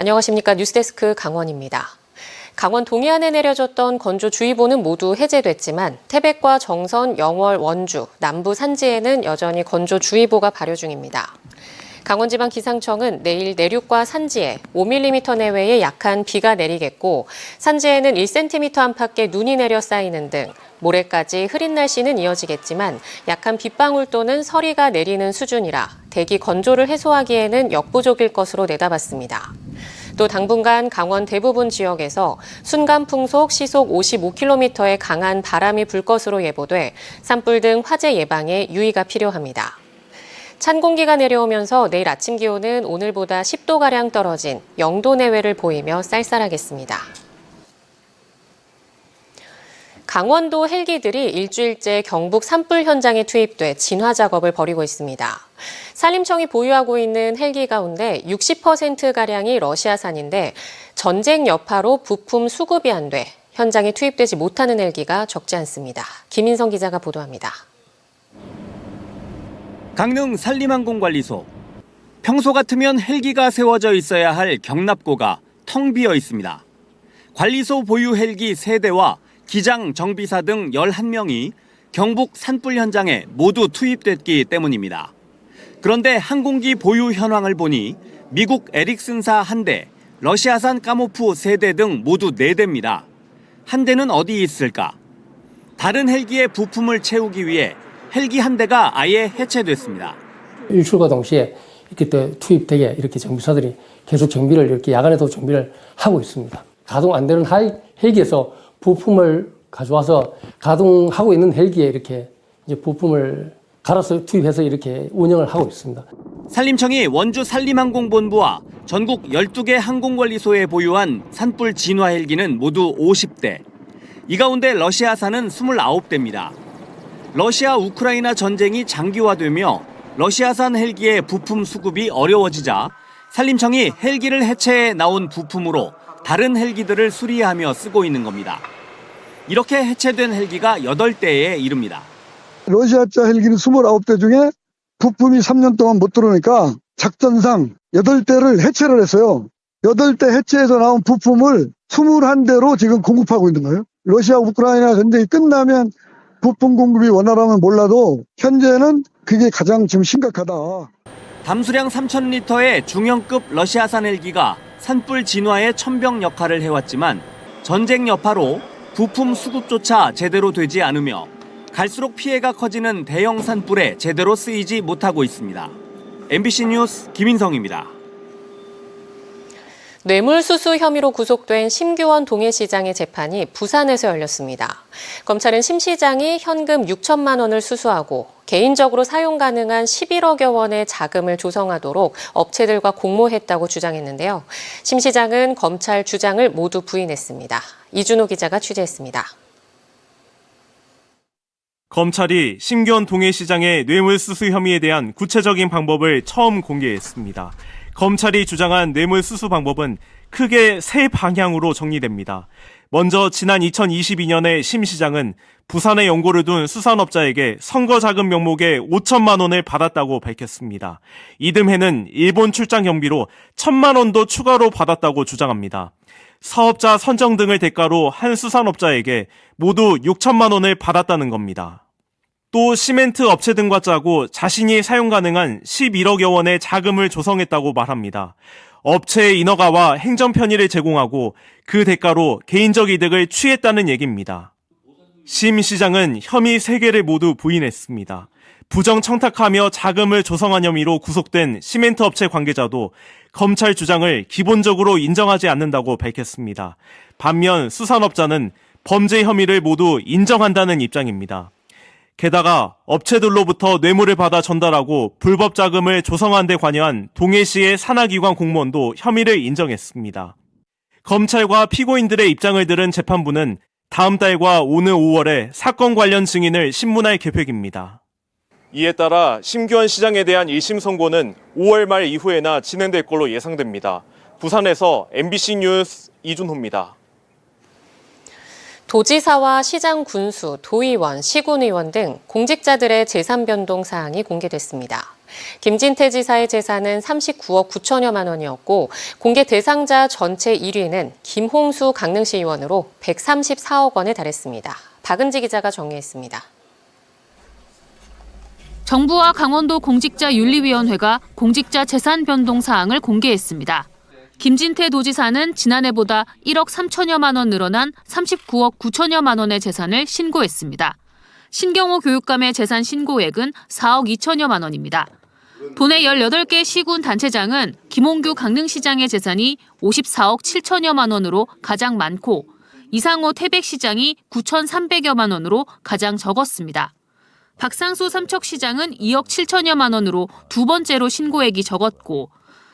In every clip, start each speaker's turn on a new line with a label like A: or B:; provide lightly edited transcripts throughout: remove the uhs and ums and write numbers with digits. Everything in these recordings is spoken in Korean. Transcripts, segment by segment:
A: 안녕하십니까. 뉴스데스크 강원입니다. 강원 동해안에 내려졌던 건조주의보는 모두 해제됐지만 태백과 정선, 영월, 원주, 남부 산지에는 여전히 건조주의보가 발효 중입니다. 강원지방기상청은 내일 내륙과 산지에 5mm 내외의 약한 비가 내리겠고 산지에는 1cm 안팎의 눈이 내려 쌓이는 등 모레까지 흐린 날씨는 이어지겠지만 약한 빗방울 또는 서리가 내리는 수준이라 대기 건조를 해소하기에는 역부족일 것으로 내다봤습니다. 또 당분간 강원 대부분 지역에서 순간 풍속 시속 55km의 강한 바람이 불 것으로 예보돼 산불 등 화재 예방에 유의가 필요합니다. 찬 공기가 내려오면서 내일 아침 기온은 오늘보다 10도가량 떨어진 0도 내외를 보이며 쌀쌀하겠습니다. 강원도 헬기들이 일주일째 경북 산불 현장에 투입돼 진화 작업을 벌이고 있습니다. 산림청이 보유하고 있는 헬기 가운데 60%가량이 러시아산인데 전쟁 여파로 부품 수급이 안 돼 현장에 투입되지 못하는 헬기가 적지 않습니다. 김인성 기자가 보도합니다.
B: 강릉 산림항공관리소. 평소 같으면 헬기가 세워져 있어야 할 경납고가 텅 비어 있습니다. 관리소 보유 헬기 3대와 기장, 정비사 등 11명이 경북 산불 현장에 모두 투입됐기 때문입니다. 그런데 항공기 보유 현황을 보니 미국 에릭슨사 1대, 러시아산 까모프 3대 등 모두 4대입니다. 한 대는 어디 있을까? 다른 헬기의 부품을 채우기 위해 헬기 한 대가 아예 해체됐습니다.
C: 일출과 동시에 이렇게 투입되게 이렇게 정비사들이 계속 정비를 이렇게 야간에도 정비를 하고 있습니다. 가동 안 되는 헬기에서 부품을 가져와서 가동하고 있는 헬기에 이렇게 이제 부품을 갈아서 투입해서 이렇게 운영을 하고 있습니다.
B: 산림청이 원주 산림항공본부와 전국 12개 항공관리소에 보유한 산불 진화 헬기는 모두 50대. 이 가운데 러시아산은 29대입니다. 러시아 우크라이나 전쟁이 장기화되며 러시아산 헬기의 부품 수급이 어려워지자 산림청이 헬기를 해체해 나온 부품으로 다른 헬기들을 수리하며 쓰고 있는 겁니다. 이렇게 해체된 헬기가 8대에 이릅니다.
D: 러시아자 헬기는 29대 중에 부품이 3년 동안 못 들어오니까 작전상 8대를 해체를 했어요. 8대 해체해서 나온 부품을 21대로 지금 공급하고 있는 거예요. 러시아 우크라이나 전쟁이 끝나면 부품 공급이 원활하면 몰라도 현재는 그게 가장 지금 심각하다.
B: 담수량 3,000리터의 중형급 러시아산 헬기가 산불 진화의 첨병 역할을 해왔지만 전쟁 여파로 부품 수급조차 제대로 되지 않으며 갈수록 피해가 커지는 대형 산불에 제대로 쓰이지 못하고 있습니다. MBC 뉴스 김인성입니다.
A: 뇌물수수 혐의로 구속된 심규원 동해시장의 재판이 부산에서 열렸습니다. 검찰은 심 시장이 현금 6천만 원을 수수하고 개인적으로 사용 가능한 11억여 원의 자금을 조성하도록 업체들과 공모했다고 주장했는데요. 심 시장은 검찰 주장을 모두 부인했습니다. 이준호 기자가 취재했습니다.
E: 검찰이 심규원 동해시장의 뇌물수수 혐의에 대한 구체적인 방법을 처음 공개했습니다. 검찰이 주장한 뇌물수수 방법은 크게 세 방향으로 정리됩니다. 먼저 지난 2022년에 심 시장은 부산에 연고를 둔 수산업자에게 선거자금 명목에 5천만 원을 받았다고 밝혔습니다. 이듬해는 일본 출장 경비로 1,000만 원도 추가로 받았다고 주장합니다. 사업자 선정 등을 대가로 한 수산업자에게 모두 6천만 원을 받았다는 겁니다. 또 시멘트 업체 등과 짜고 자신이 사용 가능한 11억여 원의 자금을 조성했다고 말합니다. 업체의 인허가와 행정 편의를 제공하고 그 대가로 개인적 이득을 취했다는 얘기입니다. 심 시장은 혐의 3개를 모두 부인했습니다. 부정 청탁하며 자금을 조성한 혐의로 구속된 시멘트 업체 관계자도 검찰 주장을 기본적으로 인정하지 않는다고 밝혔습니다. 반면 수산업자는 범죄 혐의를 모두 인정한다는 입장입니다. 게다가 업체들로부터 뇌물을 받아 전달하고 불법 자금을 조성한 데 관여한 동해시의 산하기관 공무원도 혐의를 인정했습니다. 검찰과 피고인들의 입장을 들은 재판부는 다음 달과 오는 5월에 사건 관련 증인을 신문할 계획입니다.
F: 이에 따라 심규원 시장에 대한 1심 선고는 5월 말 이후에나 진행될 걸로 예상됩니다. 부산에서 MBC 뉴스 이준호입니다.
A: 도지사와 시장 군수, 도의원, 시군의원 등 공직자들의 재산 변동 사항이 공개됐습니다. 김진태 지사의 재산은 39억 9천여만 원이었고 공개 대상자 전체 1위는 김홍수 강릉시 의원으로 134억 원에 달했습니다. 박은지 기자가 정리했습니다.
G: 정부와 강원도 공직자윤리위원회가 공직자 재산 변동 사항을 공개했습니다. 김진태 도지사는 지난해보다 1억 3천여만 원 늘어난 39억 9천여만 원의 재산을 신고했습니다. 신경호 교육감의 재산 신고액은 4억 2천여만 원입니다. 도내 18개 시군 단체장은 김홍규 강릉시장의 재산이 54억 7천여만 원으로 가장 많고 이상호 태백시장이 9,300여만 원으로 가장 적었습니다. 박상수 삼척시장은 2억 7천여만 원으로 두 번째로 신고액이 적었고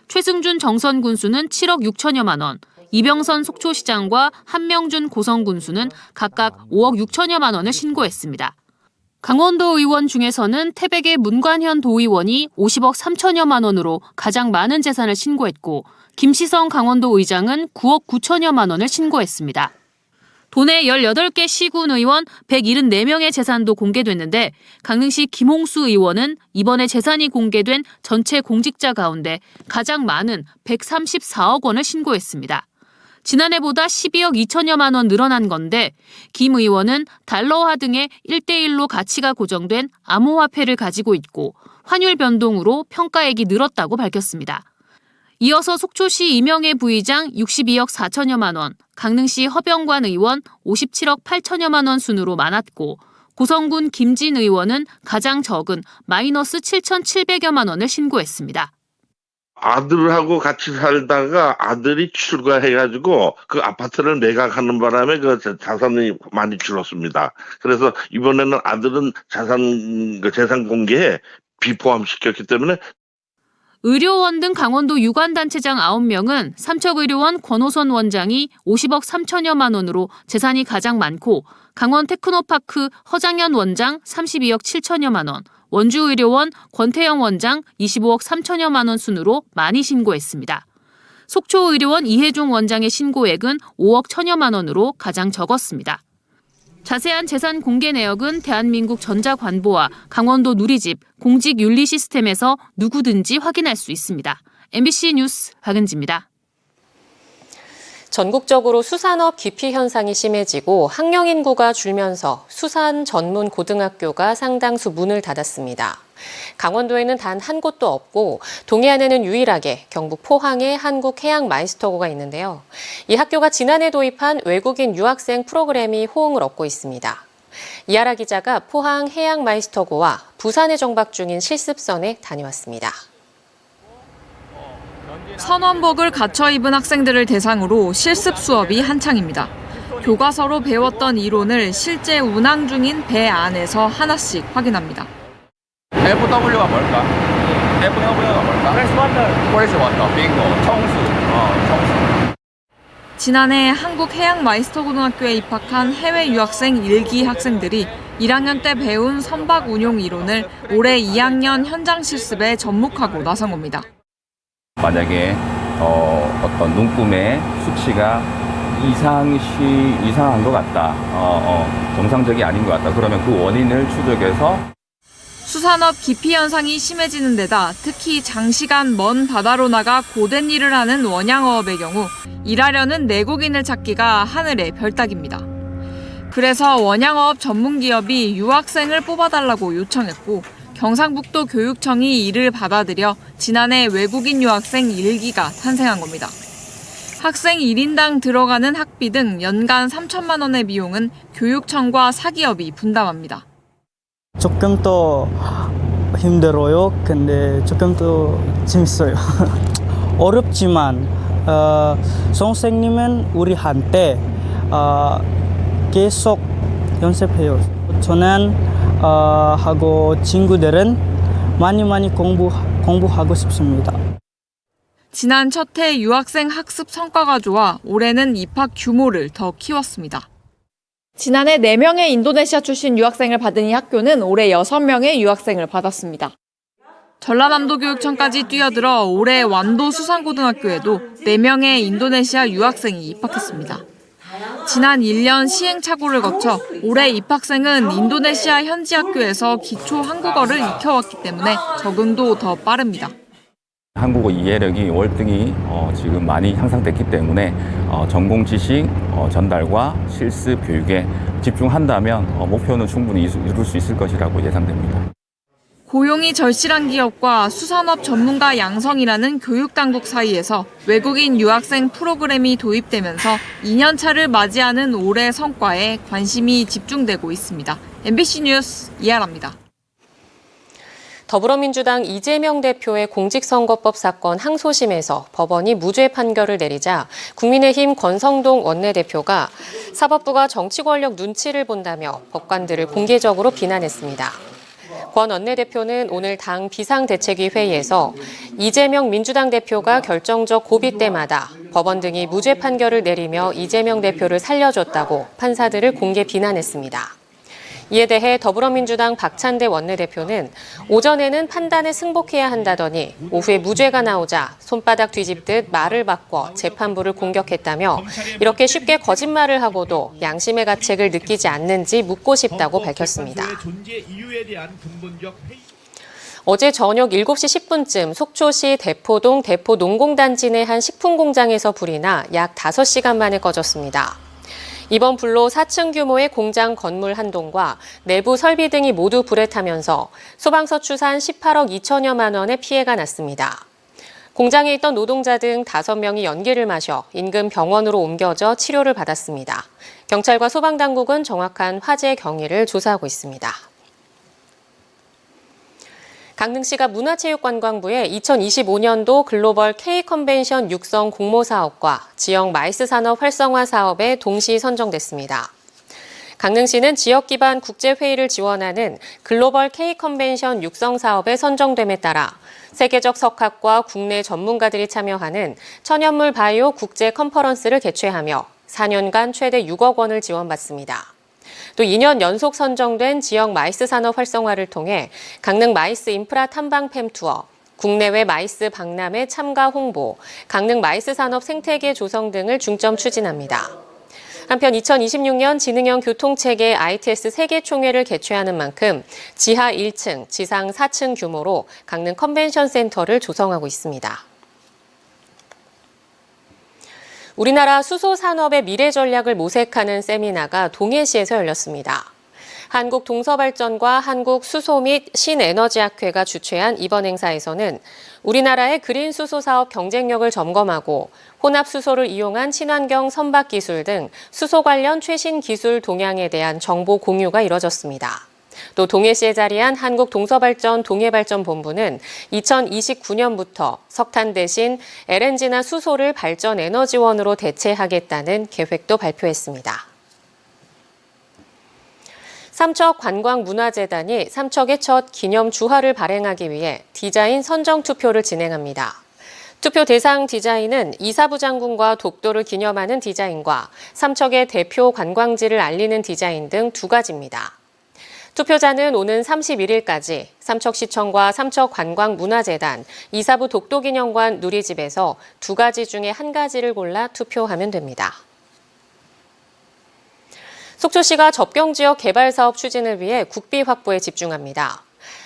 G: 최승준 정선군수는 7억 6천여만 원, 이병선 속초시장과 한명준 고성군수는 각각 5억 6천여만 원을 신고했습니다. 강원도 의원 중에서는 태백의 문관현 도의원이 50억 3천여만 원으로 가장 많은 재산을 신고했고 김시성 강원도 의장은 9억 9천여만 원을 신고했습니다. 도내 18개 시군 의원 174명의 재산도 공개됐는데 강릉시 김홍수 의원은 이번에 재산이 공개된 전체 공직자 가운데 가장 많은 134억 원을 신고했습니다. 지난해보다 12억 2천여만 원 늘어난 건데 김 의원은 달러화 등의 1대1로 가치가 고정된 암호화폐를 가지고 있고 환율 변동으로 평가액이 늘었다고 밝혔습니다. 이어서 속초시 이명애 부의장 62억 4천여만 원, 강릉시 허병관 의원 57억 8천여만 원 순으로 많았고 고성군 김진 의원은 가장 적은 마이너스 7,700여만 원을 신고했습니다.
H: 아들하고 같이 살다가 아들이 출가해가지고 그 아파트를 매각하는 바람에 그 자산이 많이 줄었습니다. 그래서 이번에는 아들은 재산 공개에 비포함시켰기 때문에
G: 의료원 등 강원도 유관단체장 9명은 삼척의료원 권호선 원장이 50억 3천여만 원으로 재산이 가장 많고 강원 테크노파크 허장현 원장 32억 7천여만 원, 원주의료원 권태영 원장 25억 3천여만 원 순으로 많이 신고했습니다. 속초의료원 이혜종 원장의 신고액은 5억 1천여만 원으로 가장 적었습니다. 자세한 재산 공개 내역은 대한민국 전자관보와 강원도 누리집 공직윤리 시스템에서 누구든지 확인할 수 있습니다. MBC 뉴스 박은지입니다.
A: 전국적으로 수산업 기피 현상이 심해지고 학령 인구가 줄면서 수산 전문 고등학교가 상당수 문을 닫았습니다. 강원도에는 단 한 곳도 없고 동해안에는 유일하게 경북 포항에 한국해양마이스터고가 있는데요. 이 학교가 지난해 도입한 외국인 유학생 프로그램이 호응을 얻고 있습니다. 이하라 기자가 포항 해양마이스터고와 부산에 정박 중인 실습선에 다녀왔습니다.
I: 선원복을 갖춰 입은 학생들을 대상으로 실습 수업이 한창입니다. 교과서로 배웠던 이론을 실제 운항 중인 배 안에서 하나씩 확인합니다.
J: FW가 뭘까? FW가 뭘까? 프레스 워터, 빙고, 청수.
I: 지난해 한국해양마이스터고등학교에 입학한 해외 유학생 1기 학생들이 1학년 때 배운 선박 운용 이론을 올해 2학년 현장 실습에 접목하고 나선 겁니다.
J: 만약에 어떤 눈금의 수치가 이상한 것 같다, 정상적이 아닌 것 같다. 그러면 그 원인을 추적해서
I: 수산업 기피 현상이 심해지는 데다 특히 장시간 먼 바다로 나가 고된 일을 하는 원양어업의 경우 일하려는 내국인을 찾기가 하늘의 별따기입니다. 그래서 원양어업 전문기업이 유학생을 뽑아달라고 요청했고 경상북도 교육청이 이를 받아들여 지난해 외국인 유학생 1기가 탄생한 겁니다. 학생 1인당 들어가는 학비 등 연간 3천만 원의 비용은 교육청과 사기업이 분담합니다.
K: 조금 더 힘들어요. 근데 조금 더 재밌어요. 어렵지만 선생님은 우리한테 계속 연습해요. 저는 하고 친구들은 많이 공부하고 싶습니다.
I: 지난 첫 해 유학생 학습 성과가 좋아 올해는 입학 규모를 더 키웠습니다. 지난해 4명의 인도네시아 출신 유학생을 받은 이 학교는 올해 6명의 유학생을 받았습니다. 전라남도 교육청까지 뛰어들어 올해 완도 수산고등학교에도 4명의 인도네시아 유학생이 입학했습니다. 지난 1년 시행착오를 거쳐 올해 입학생은 인도네시아 현지 학교에서 기초 한국어를 익혀왔기 때문에 적응도 더 빠릅니다.
J: 한국어 이해력이 월등히 지금 많이 향상됐기 때문에 전공 지식 전달과 실습 교육에 집중한다면 목표는 충분히 이룰 수 있을 것이라고 예상됩니다.
I: 고용이 절실한 기업과 수산업 전문가 양성이라는 교육당국 사이에서 외국인 유학생 프로그램이 도입되면서 2년 차를 맞이하는 올해 성과에 관심이 집중되고 있습니다. MBC 뉴스 이하라입니다.
A: 더불어민주당 이재명 대표의 공직선거법 사건 항소심에서 법원이 무죄 판결을 내리자 국민의힘 권성동 원내대표가 사법부가 정치 권력 눈치를 본다며 법관들을 공개적으로 비난했습니다. 권 원내대표는 오늘 당 비상대책위 회의에서 이재명 민주당 대표가 결정적 고비 때마다 법원 등이 무죄 판결을 내리며 이재명 대표를 살려줬다고 판사들을 공개 비난했습니다. 이에 대해 더불어민주당 박찬대 원내대표는 오전에는 판단에 승복해야 한다더니 오후에 무죄가 나오자 손바닥 뒤집듯 말을 바꿔 재판부를 공격했다며 이렇게 쉽게 거짓말을 하고도 양심의 가책을 느끼지 않는지 묻고 싶다고 밝혔습니다. 어제 저녁 7시 10분쯤 속초시 대포동 대포농공단지 내 한 식품공장에서 불이 나 약 5시간 만에 꺼졌습니다. 이번 불로 4층 규모의 공장 건물 한 동과 내부 설비 등이 모두 불에 타면서 소방서 추산 18억 2천여만 원의 피해가 났습니다. 공장에 있던 노동자 등 5명이 연기를 마셔 인근 병원으로 옮겨져 치료를 받았습니다. 경찰과 소방당국은 정확한 화재 경위를 조사하고 있습니다. 강릉시가 문화체육관광부에 2025년도 글로벌 K컨벤션 육성 공모 사업과 지역 마이스 산업 활성화 사업에 동시 선정됐습니다. 강릉시는 지역 기반 국제회의를 지원하는 글로벌 K컨벤션 육성 사업에 선정됨에 따라 세계적 석학과 국내 전문가들이 참여하는 천연물 바이오 국제 컨퍼런스를 개최하며 4년간 최대 6억 원을 지원받습니다. 또 2년 연속 선정된 지역 마이스 산업 활성화를 통해 강릉 마이스 인프라 탐방팸 투어, 국내외 마이스 박람회 참가 홍보, 강릉 마이스 산업 생태계 조성 등을 중점 추진합니다. 한편 2026년 지능형 교통체계 ITS 세계총회를 개최하는 만큼 지하 1층, 지상 4층 규모로 강릉 컨벤션 센터를 조성하고 있습니다. 우리나라 수소 산업의 미래 전략을 모색하는 세미나가 동해시에서 열렸습니다. 한국동서발전과 한국수소 및 신에너지학회가 주최한 이번 행사에서는 우리나라의 그린 수소 사업 경쟁력을 점검하고 혼합 수소를 이용한 친환경 선박 기술 등 수소 관련 최신 기술 동향에 대한 정보 공유가 이뤄졌습니다. 또 동해시에 자리한 한국동서발전 동해발전본부는 2029년부터 석탄 대신 LNG나 수소를 발전 에너지원으로 대체하겠다는 계획도 발표했습니다. 삼척관광문화재단이 삼척의 첫 기념 주화를 발행하기 위해 디자인 선정 투표를 진행합니다. 투표 대상 디자인은 이사부 장군과 독도를 기념하는 디자인과 삼척의 대표 관광지를 알리는 디자인 등 2가지입니다. 투표자는 오는 31일까지 삼척시청과 삼척관광문화재단, 이사부 독도기념관 누리집에서 2가지 중에 1가지를 골라 투표하면 됩니다. 속초시가 접경지역 개발사업 추진을 위해 국비 확보에 집중합니다.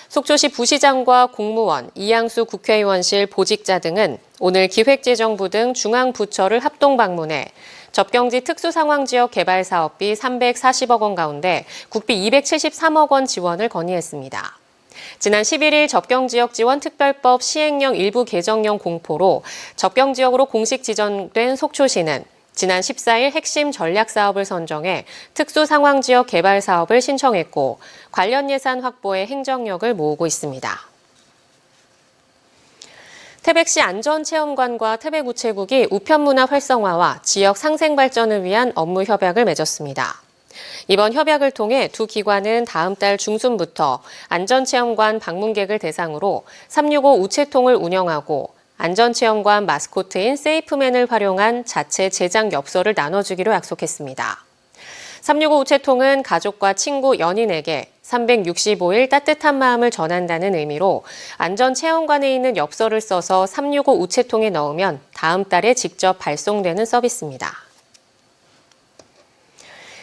A: 속초시 부시장과 공무원, 이양수 국회의원실 보직자 등은 오늘 기획재정부 등 중앙부처를 합동 방문해 접경지 특수상황지역 개발사업비 340억 원 가운데 국비 273억 원 지원을 건의했습니다. 지난 11일 접경지역지원특별법 시행령 일부 개정령 공포로 접경지역으로 공식 지정된 속초시는 지난 14일 핵심 전략사업을 선정해 특수상황지역 개발사업을 신청했고 관련 예산 확보에 행정력을 모으고 있습니다. 태백시 안전체험관과 태백우체국이 우편문화 활성화와 지역 상생 발전을 위한 업무 협약을 맺었습니다. 이번 협약을 통해 두 기관은 다음 달 중순부터 안전체험관 방문객을 대상으로 365 우체통을 운영하고 안전체험관 마스코트인 세이프맨을 활용한 자체 제작 엽서를 나눠주기로 약속했습니다. 365 우체통은 가족과 친구, 연인에게 365일 따뜻한 마음을 전한다는 의미로 안전체험관에 있는 엽서를 써서 365 우체통에 넣으면 다음 달에 직접 발송되는 서비스입니다.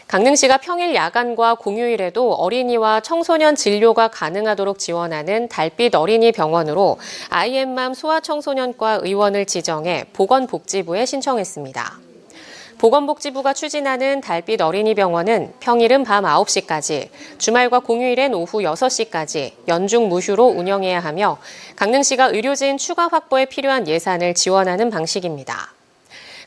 A: 강릉시가 평일 야간과 공휴일에도 어린이와 청소년 진료가 가능하도록 지원하는 달빛 어린이 병원으로 IM맘 소아청소년과 의원을 지정해 보건복지부에 신청했습니다. 보건복지부가 추진하는 달빛 어린이 병원은 평일은 밤 9시까지, 주말과 공휴일엔 오후 6시까지 연중 무휴로 운영해야 하며 강릉시가 의료진 추가 확보에 필요한 예산을 지원하는 방식입니다.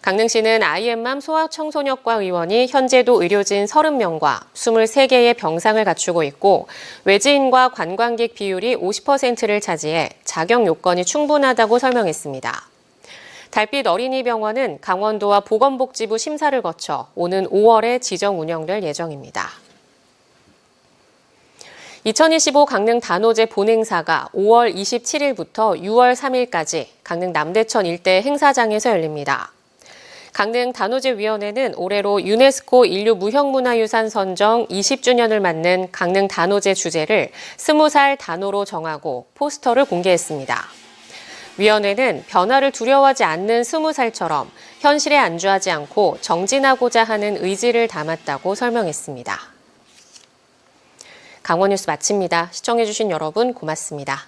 A: 강릉시는 IM맘 소아청소년과 의원이 현재도 의료진 30명과 23개의 병상을 갖추고 있고 외지인과 관광객 비율이 50%를 차지해 자격 요건이 충분하다고 설명했습니다. 달빛 어린이병원은 강원도와 보건복지부 심사를 거쳐 오는 5월에 지정 운영될 예정입니다. 2025 강릉 단오제 본행사가 5월 27일부터 6월 3일까지 강릉 남대천 일대 행사장에서 열립니다. 강릉 단오제위원회는 올해로 유네스코 인류 무형문화유산 선정 20주년을 맞는 강릉 단오제 주제를 20살 단오로 정하고 포스터를 공개했습니다. 위원회는 변화를 두려워하지 않는 20살처럼 현실에 안주하지 않고 정진하고자 하는 의지를 담았다고 설명했습니다. 강원뉴스 마칩니다. 시청해주신 여러분 고맙습니다.